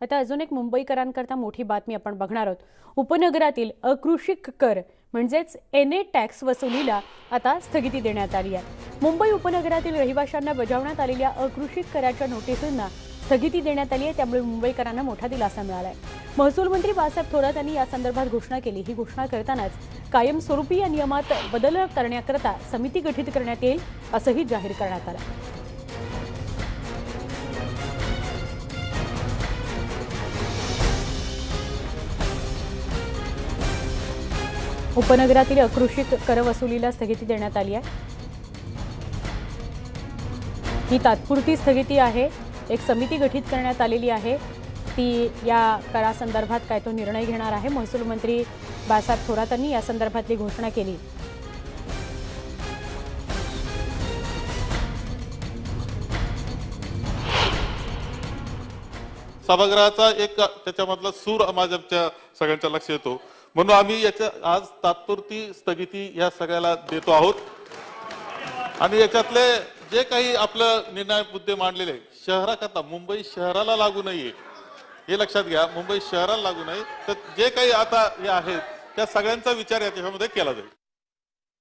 आता अजून एक मुंबईकरांकरता मोठी बातमी आपण बघणार आहोत। उपनगरातील अकृषिक कर म्हणजेच एनए टॅक्स वसुलीला आता स्थगिती देण्यात आली आहे। मुंबई उपनगरातील रहिवाशांना बजावण्यात आलेल्या अकृषिक कराच्या नोटीसांना स्थगिती देण्यात आली आहे, त्यामुळे मुंबईकरांना मोठा दिलासा मिळाला आहे। महसूल मंत्री बाळासाहेब थोरात यांनी या संदर्भात घोषणा केली। ही घोषणा करतानाच कायमस्वरूपी या नियमात बदल करण्याकरता समिती गठीत करण्यात येईल असंही जाहीर करण्यात आलं। उपनगरातील अकृषिक कर वसुलीला स्थगिती देण्यात आली आहे। ही तात्पुरती स्थगिती आहे। एक समिती गठीत करण्यात आलेली आहे, ती या करासंदर्भात काय तो निर्णय घेणार आहे। महसूल मंत्री बाळासाहेब थोरात यांनी या संदर्भातली घोषणा केली। सभागृहाचा एक त्याच्यामधला सूर माझ्या सगळ्यांच्या लक्ष येतो, म्हणून आम्ही याच्या आज तात्पुरती स्थगिती या सगळ्याला देतो आहोत। आणि याच्यातले जे काही आपलं निर्णय मुद्दे मांडलेले शहराकरता, मुंबई शहराला लागू नाहीये हे लक्षात घ्या, मुंबई शहराला लागू नाही, तर जे काही आता हे आहेत त्या सगळ्यांचा विचार याच्यामध्ये केला जाईल।